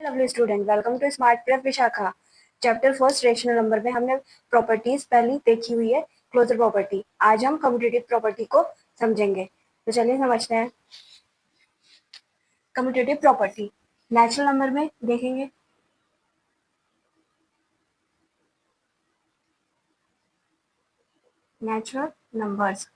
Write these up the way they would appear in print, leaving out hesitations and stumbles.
Lovely student, welcome to smart prep Vishakha. Chapter first rational number में हमने properties पहले देखी हुई है, क्लोजर प्रॉपर्टी। आज हम कम्यूटेटिव प्रॉपर्टी को समझेंगे, तो चलिए समझते हैं। कम्यूटेटिव प्रॉपर्टी नेचुरल नंबर में देखेंगे। नेचुरल नंबर्स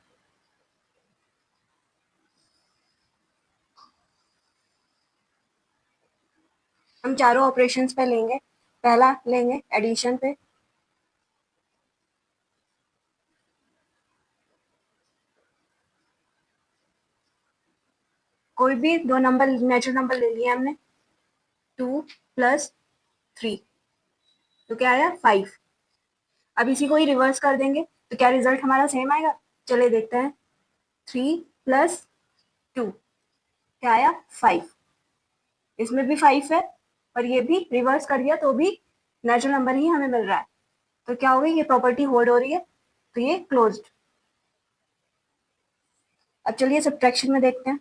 हम चारों ऑपरेशंस पे लेंगे। पहला लेंगे एडिशन पे। कोई भी दो नंबर नेचुरल नंबर ले लिए हमने, 2 + 3, तो क्या आया 5। अब इसी को ही रिवर्स कर देंगे तो क्या रिजल्ट हमारा सेम आएगा। चलिए देखते हैं। 3 + 2 क्या आया 5। इसमें भी 5 है और ये भी रिवर्स कर दिया तो भी नेचुरल नंबर ही हमें मिल रहा है। तो क्या हो गई, ये प्रॉपर्टी होल्ड हो रही है, तो ये क्लोज्ड। अब चलिए सब्ट्रैक्शन में देखते हैं।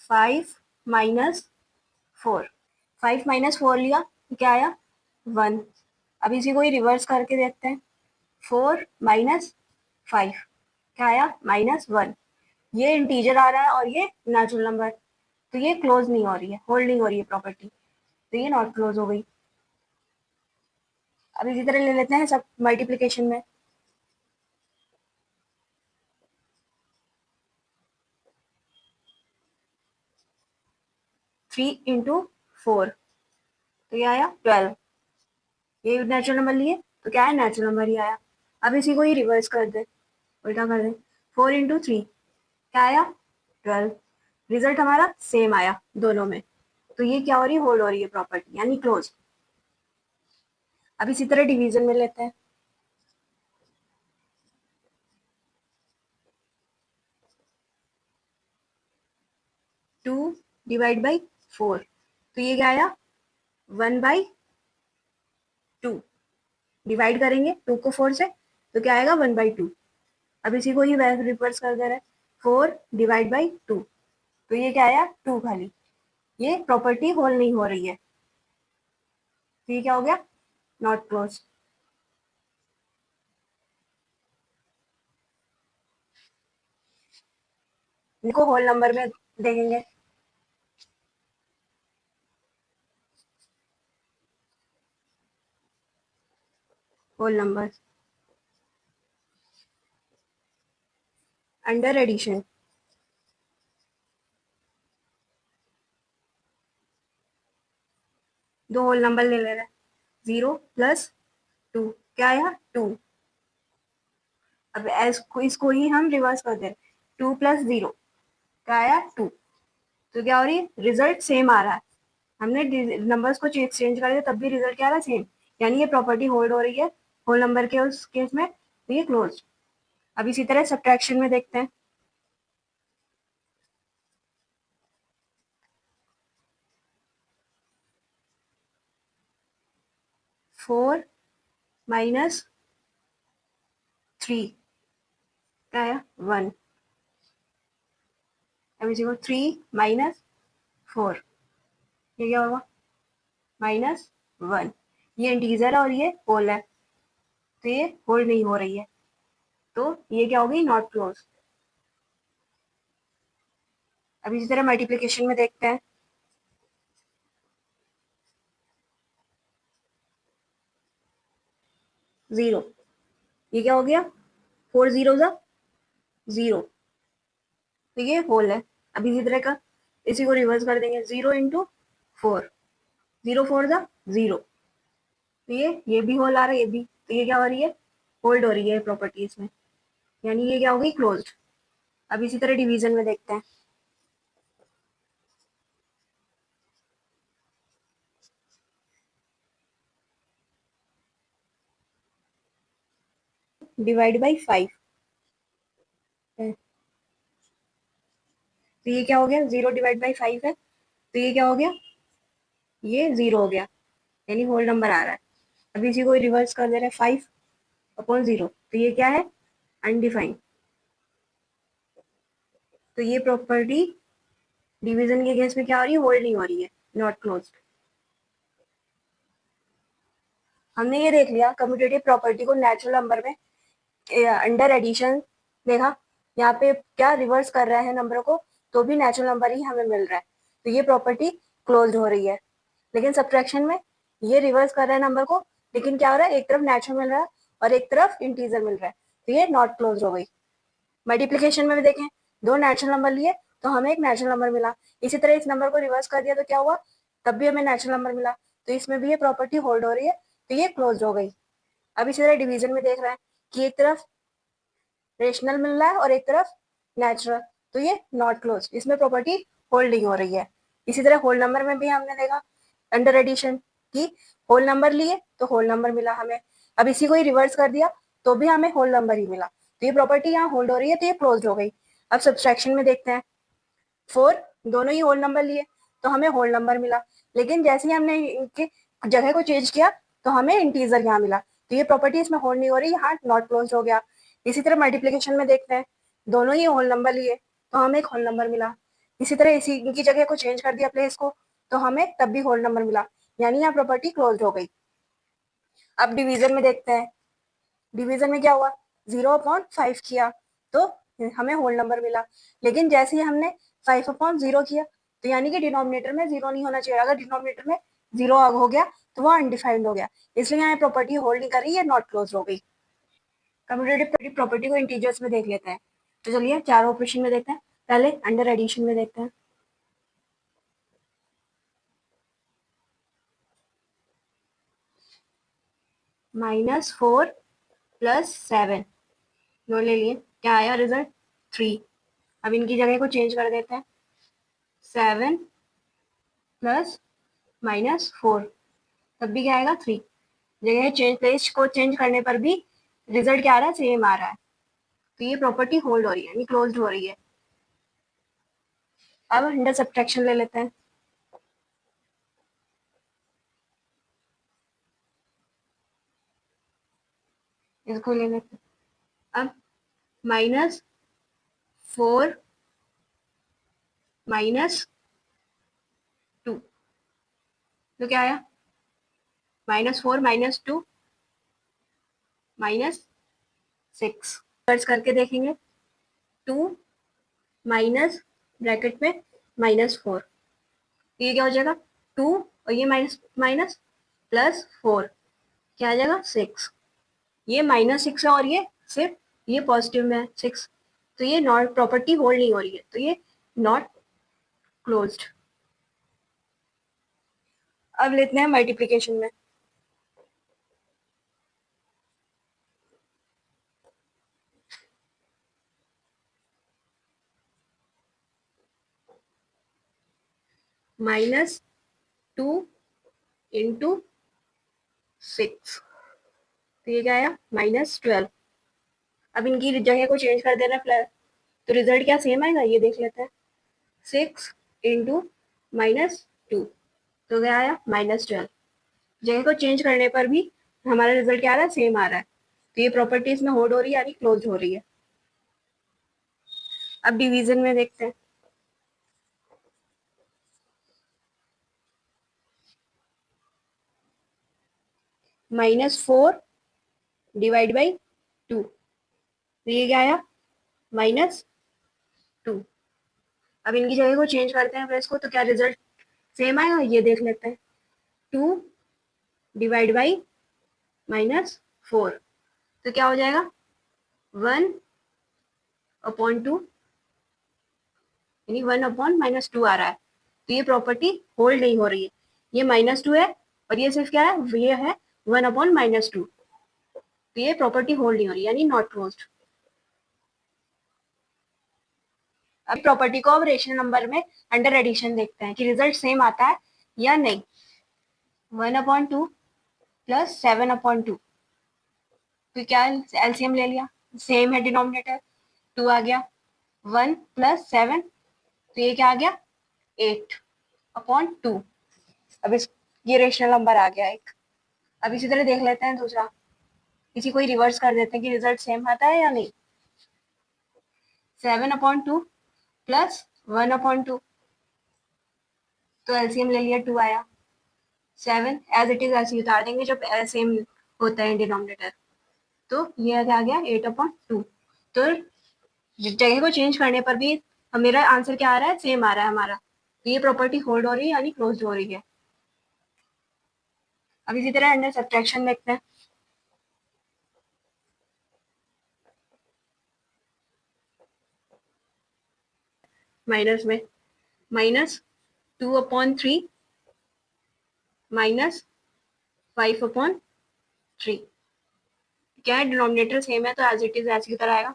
फाइव माइनस 4, 5 - 4 लिया तो क्या आया 1। अब इसी को ही रिवर्स करके देखते हैं। 4 - 5 क्या आया -1। ये इंटीजर आ रहा है और ये नेचुरल नंबर, तो ये क्लोज नहीं हो रही है, होल्ड नहीं हो रही है प्रॉपर्टी, तो ये नॉट क्लोज हो गई। अब इसी तरह ले लेते हैं सब मल्टीप्लिकेशन में। 3 × 4 तो ये आया 12। ये नेचुरल नंबर लिए तो क्या है, नेचुरल नंबर ही आया। अब इसी को ही रिवर्स कर दे, उल्टा कर दे। 4 × 3 क्या आया 12। रिजल्ट हमारा सेम आया दोनों में, तो ये क्या हो रही है, होल्ड हो रही है प्रॉपर्टी, यानी क्लोज। अब इसी तरह डिवीजन में लेते हैं। टू डिवाइड बाई 4 तो ये क्या आया 1/2। डिवाइड करेंगे 2 को 4 से तो क्या आएगा 1/2। अब इसी को ही रिवर्स कर दे रहे हैं। 4 डिवाइड बाई 2 तो ये क्या आया 2 खाली। ये प्रॉपर्टी होल्ड नहीं हो रही है, तो ये क्या हो गया, नॉट क्लोज। इनको होल नंबर में देखेंगे। होल नंबर अंडर एडिशन, दो होल नंबर ले ले रहे हैं। 0 + 2 क्या आया 2। अब इसको ही हम रिवर्स कर दे रहे। 2 + 0 क्या आया 2। तो क्या हो रही है, रिजल्ट सेम आ रहा है। हमने नंबर्स को चेंज कर दिया तब भी रिजल्ट क्या आ रहा है, सेम। यानी ये प्रॉपर्टी होल्ड हो रही है होल नंबर के उस केस में, तो ये क्लोज। अब इसी तरह सब्ट्रैक्शन में देखते हैं। 4 - 3 क्या आया 1। अब इसी को 3 - 4 ये क्या होगा -1। ये इंटीजर है और ये होल है, तो ये होल्ड नहीं हो रही है, तो ये क्या होगी, नॉट क्लोज। अब इसी तरह मल्टीप्लिकेशन में देखते हैं। 0 ये क्या हो गया, 4 0 0, तो ये होल है। अब इसी तरह का इसी को रिवर्स कर देंगे। 0 × 4 0 4 0, तो ये भी होल आ रहा है, ये भी, तो ये क्या हो रही है, होल्ड हो रही है प्रॉपर्टीज में, यानी ये क्या होगी, क्लोज्ड। अब इसी तरह डिवीजन में देखते हैं। डिवाइड बाई 5 तो ये क्या हो गया, 0 डिवाइड बाई 5 है, तो ये क्या हो गया, ये 0 हो गया, यानी होल नंबर आ रहा है। अब इसी को रिवर्स कर दे रहे हैं। 5/0 तो ये क्या है, अनडिफाइंड। तो ये प्रॉपर्टी डिवीजन के केस में क्या हो रही है, होल्ड नहीं हो रही है, नॉट क्लोज्ड। हमने ये देख लिया कम्यूटेटिव प्रॉपर्टी को नेचुरल नंबर में अंडर एडिशन देखा, यहाँ पे क्या रिवर्स कर रहा है नंबर को तो भी नेचुरल नंबर ही हमें मिल रहा है, तो ये प्रॉपर्टी क्लोज्ड हो रही है। लेकिन सब्ट्रैक्शन में ये रिवर्स कर रहा है नंबर को, लेकिन क्या हो रहा है, एक तरफ नेचुरल मिल रहा है और एक तरफ इंटीजर मिल रहा है, तो ये नॉट क्लोज्ड हो गई। मल्टीप्लीकेशन में भी देखें, दो नेचुरल नंबर लिए तो हमें एक नेचुरल नंबर मिला, इसी तरह इस नंबर को रिवर्स कर दिया तो क्या हुआ, तब भी हमें नेचुरल नंबर मिला, तो इसमें भी ये प्रॉपर्टी होल्ड हो रही है, तो ये क्लोज्ड हो गई। अब इसी तरह डिवीजन में देख रहे हैं कि एक तरफ रेशनल मिल रहा है और एक तरफ नेचुरल, तो ये नॉट क्लोज, इसमें प्रॉपर्टी होल्ड नहीं हो रही है। इसी तरह होल नंबर में भी हमने देखा अंडर एडिशन की होल नंबर लिए तो होल नंबर मिला हमें, अब इसी को ही रिवर्स कर दिया तो भी हमें होल नंबर ही मिला, तो ये प्रॉपर्टी यहाँ होल्ड हो रही है, तो ये क्लोज हो गई। अब सब्सट्रैक्शन में देखते हैं, 4 दोनों ही होल नंबर लिए तो हमें होल नंबर मिला, लेकिन जैसे ही हमने इनके जगह को चेंज किया तो हमें इंटीजर यहाँ मिला, तो ये प्रॉपर्टी इसमें होल्ड नहीं हो रही, यहाँ नॉट क्लोज हो गया। इसी तरह मल्टीप्लीकेशन में देखते हैं, दोनों ही होल नंबर लिए तो हमें एक होल नंबर मिला, इसी तरह इसी इनकी जगह को चेंज कर दिया प्लेस को तो हमें तब भी होल नंबर मिला, यानी यहाँ प्रॉपर्टी क्लोज हो गई। अब डिवीजन में देखते हैं, डिवीजन में क्या हुआ, 0/5 किया तो हमें होल नंबर मिला, लेकिन जैसे ही हमने 5/0 किया तो यानी कि डिनोमिनेटर में 0 नहीं होना चाहिए, अगर डिनोमिनेटर में 0 हो गया तो वो अनडिफाइंड हो गया, इसलिए यहाँ प्रॉपर्टी होल्ड नहीं कर रही है, नॉट क्लोज हो गई। कम्यूटेटिव प्रॉपर्टी को इंटीजर्स में देख लेते हैं, तो चलिए चार ऑपरेशन में देखते हैं, पहले अंडर एडिशन में देखते हैं। -4 + 7 नो ले लिए, क्या आया रिजल्ट, 3। अब इनकी जगह को चेंज कर देते हैं, 7 + -4 तब भी क्या आएगा, 3। जगह चेंज प्लेस को चेंज करने पर भी रिजल्ट क्या आ रहा है, सेम आ रहा है, तो ये प्रॉपर्टी होल्ड हो रही है, यानी क्लोज्ड हो रही है। अब अंडर सब्ट्रैक्शन ले लेते हैं, इसको ले लेते हैं। अब -4 -2 तो क्या आया, -4 -2 -6 सर्च करके देखेंगे, 2 माइनस ब्रैकेट में -4, ये क्या हो जाएगा, 2 और ये माइनस माइनस +4 क्या आ जाएगा, 6। ये -6 है और ये सिर्फ ये पॉजिटिव में है 6, तो ये नॉट प्रॉपर्टी होल्ड नहीं हो रही है, तो ये नॉट क्लोज्ड। अब लेते हैं मल्टीप्लिकेशन में, -2 × 6 तो ये क्या आया, -12। अब इनकी जगह को चेंज कर देना प्लस, तो रिजल्ट क्या सेम आएगा, ये देख लेते हैं, 6 × -2 तो क्या आया, -12। जगह को चेंज करने पर भी हमारा रिजल्ट क्या आ रहा है, सेम आ रहा है, तो ये प्रॉपर्टी इसमें होल्ड हो रही है, यानी क्लोज हो रही है। अब डिवीजन में देखते हैं, -4 / 2 तो ये क्या आया, -2। अब इनकी जगह को चेंज करते हैं प्लस को, तो क्या रिजल्ट सेम आएगा, ये देख लेते हैं, 2 / -4 तो क्या हो जाएगा, 1/2 यानी 1/-2 आ रहा है, तो ये प्रॉपर्टी होल्ड नहीं हो रही है, ये -2 है और ये सिर्फ क्या है, ये है 1/-2, तो ये प्रॉपर्टी होल्ड नहीं हो रही, यानी नॉट क्लोज्ड। अब प्रॉपर्टी को अब रेशनल नंबर में अंडर एडिशन देखते हैं कि रिजल्ट सेम आता है या नहीं। 1/2 + 7/2 तो क्या एलसीएम ले लिया, सेम है डिनोमिनेटर, 2 आ गया, 1 + 7 तो ये क्या आ गया, 8/2। अब इस ये रेशनल नंबर आ गया एक। अब इसी तरह देख लेते हैं दूसरा, इसी को ही रिवर्स कर देते हैं कि रिजल्ट सेम आता है या नहीं। 7/2 प्लस 1/2, तो एलसीएम ले लिया 2 आया। 7 एज इट इज ऐसे ही उतार देंगे जब सेम होता है डिनोमिनेटर, तो ये आ गया 8/2। तो जगह को चेंज करने पर भी मेरा आंसर क्या आ रहा है, सेम आ रहा है हमारा, तो ये प्रॉपर्टी होल्ड हो रही है यानी क्लोज हो रही है। अब इसी तरह अंडर सब्ट्रैक्शन देखते हैं। माइनस में -2/3 -5/3, क्या है डिनोमिनेटर सेम है तो एज इट इज ऐसे की तरह आएगा,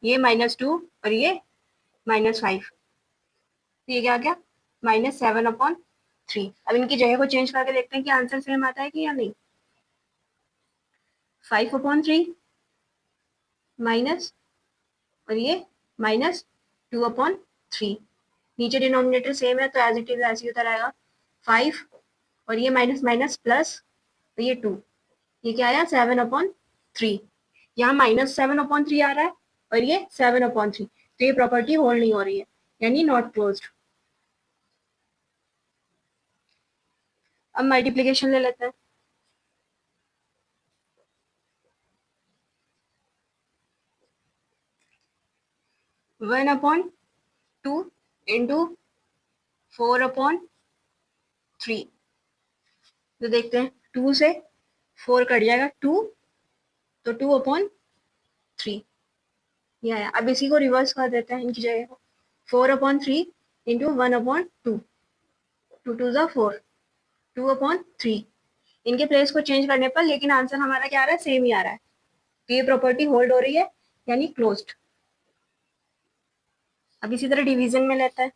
ये -2 और ये -5, तो ये क्या आ गया -7/3। अब इनकी जगह को चेंज करके देखते हैं कि आंसर सेम आता है कि या नहीं। 5/3 माइनस और ये -2/3, नीचे डिनोमिनेटर सेम है तो एज इट इज ऐसे की तरह आएगा 5 और ये माइनस माइनस प्लस, तो ये 2, ये क्या आया 7/3। यहाँ -7/3 आ रहा है और ये 7/3, तो ये प्रॉपर्टी होल्ड नहीं हो रही है यानी नॉट क्लोज्ड। अब मल्टीप्लीकेशन ले लेते हैं। वन अपॉन टू इंटू 4/3, तो देखते हैं 2 से 4 कट जाएगा 2, तो 2/3 ये आया। अब इसी को रिवर्स कर देते हैं इनकी जगह को, 4/3 इंटू 1/2, 2 ज़ा 4, 2/3, इनके प्लेस को चेंज करने पर लेकिन आंसर हमारा क्या आ रहा है, सेम ही आ रहा है, तो ये प्रॉपर्टी होल्ड हो रही है यानी क्लोज्ड। अब इसी तरह डिवीजन में लेता है।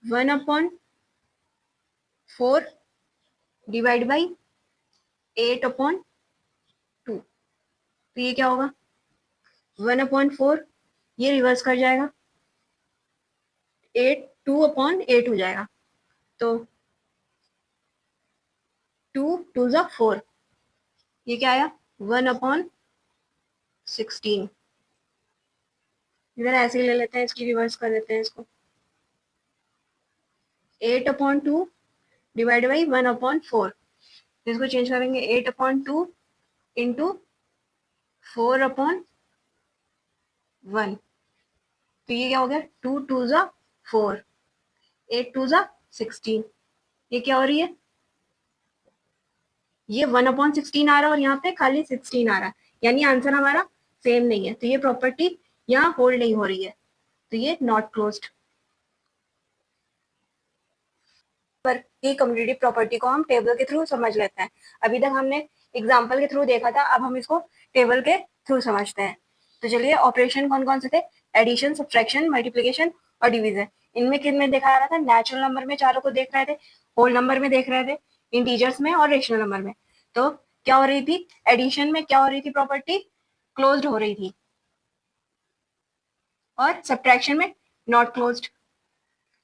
वन अपॉन 4 डिवाइड बाई 8/2, तो ये क्या होगा 1/4, ये रिवर्स कर जाएगा 8, 2/8 हो जाएगा, तो 2 ज़ा 4, ये क्या आया 1/16। इधर ऐसे ही ले लेते हैं, इसकी रिवर्स कर देते हैं इसको, 8/2 डिवाइड बाई 1/4, इसको चेंज करेंगे 8/2 इंटू 4/1, तो ये क्या हो गया 2 ज़ा 4, 8 ज़ा 16, ये क्या हो रही है, ये 1/16 आ रहा है और यहाँ पे खाली 16 आ रहा है, यानी आंसर हमारा सेम नहीं है, तो ये प्रॉपर्टी यहाँ होल्ड नहीं हो रही है, तो ये नॉट क्लोज्ड। पर ये कम्यूटेटिव प्रॉपर्टी को हम टेबल के थ्रू समझ लेते हैं। अभी तक हमने एग्जाम्पल के थ्रू देखा था, अब हम इसको टेबल के थ्रू समझते हैं। तो चलिए, ऑपरेशन कौन कौन से थे, एडिशन, सब्ट्रैक्शन, मल्टीप्लिकेशन और डिवीजन। इनमें किन में देखा जा रहा था, नेचुरल नंबर में चारों को देख रहे थे, होल नंबर में देख रहे थे, इंटीजर्स में और रेशनल नंबर में। तो क्या हो रही थी, एडिशन में क्या हो रही थी, प्रॉपर्टी क्लोज्ड हो रही थी, और सब्ट्रैक्शन में नॉट क्लोज्ड।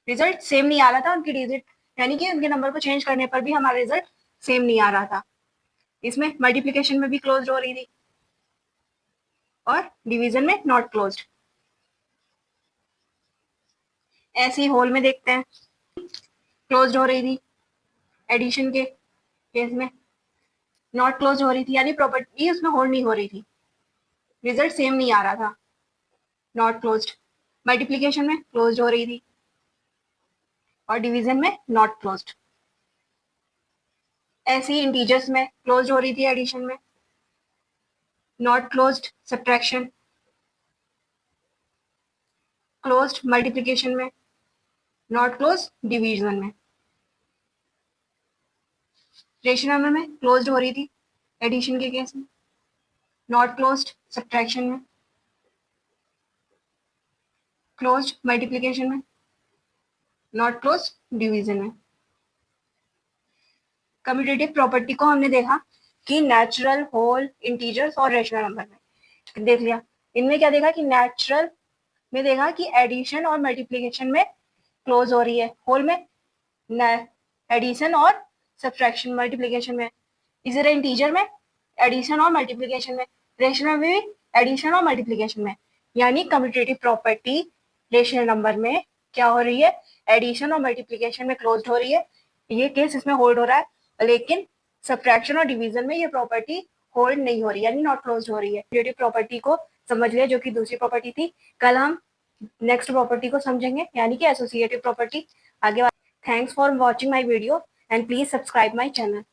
रिजल्ट सेम नहीं आ रहा था, उनकी डिजिट यानी कि उनके नंबर को चेंज करने पर भी हमारा रिजल्ट सेम नहीं आ रहा था। इसमें मल्टीप्लिकेशन में भी क्लोज हो रही थी और डिवीजन में नॉट क्लोज्ड। ऐसे ही होल में देखते हैं, क्लोज्ड हो रही थी, एडिशन के केस में नॉट क्लोज हो रही थी, यानी प्रॉपर्टी उसमें होल्ड नहीं हो रही थी, रिजल्ट सेम नहीं आ रहा था, नॉट क्लोज्ड। मल्टीप्लिकेशन में क्लोज हो रही थी और डिवीजन में नॉट क्लोज्ड। ऐसे ही इंटीजर्स में क्लोज हो रही थी, एडिशन में not closed, subtraction closed, multiplication में नॉट क्लोज, डिवीजन में। रेशनल नंबर में क्लोज्ड हो रही थी, एडिशन के केस में नॉट क्लोज्ड, सब्ट्रैक्शन में क्लोज्ड, मल्टीप्लिकेशन में नॉट क्लोज्ड, डिवीजन में। कम्यूटेटिव प्रॉपर्टी को हमने देखा कि नेचुरल, होल, इंटीजर्स और रेशनल नंबर में देख लिया। इनमें क्या देखा कि नेचुरल में देखा कि एडिशन और मल्टीप्लिकेशन में क्लोज हो रही है, होल में एडिशन और सब्ट्रैक्शन, मल्टीप्लिकेशन में इसी तरह इंटीजर में एडिशन और मल्टीप्लीकेशन में, रेशनल में भी एडिशन और मल्टीप्लीकेशन में, यानी कम्यूटेटिव प्रॉपर्टी रेशनल नंबर में क्या हो रही है, एडिशन और मल्टीप्लीकेशन में क्लोज हो रही है, ये केस इसमें होल्ड हो रहा है, लेकिन सब्ट्रैक्शन और डिवीजन में ये प्रॉपर्टी होल्ड नहीं हो रही, यानी नॉट क्लोज हो रही है। कम्यूटेटिव प्रॉपर्टी को समझ लिया, जो कि दूसरी प्रॉपर्टी थी। कल हम नेक्स्ट प्रॉपर्टी को समझेंगे, यानी कि एसोसिएटिव प्रॉपर्टी। आगे thanks for watching my video and please subscribe my channel.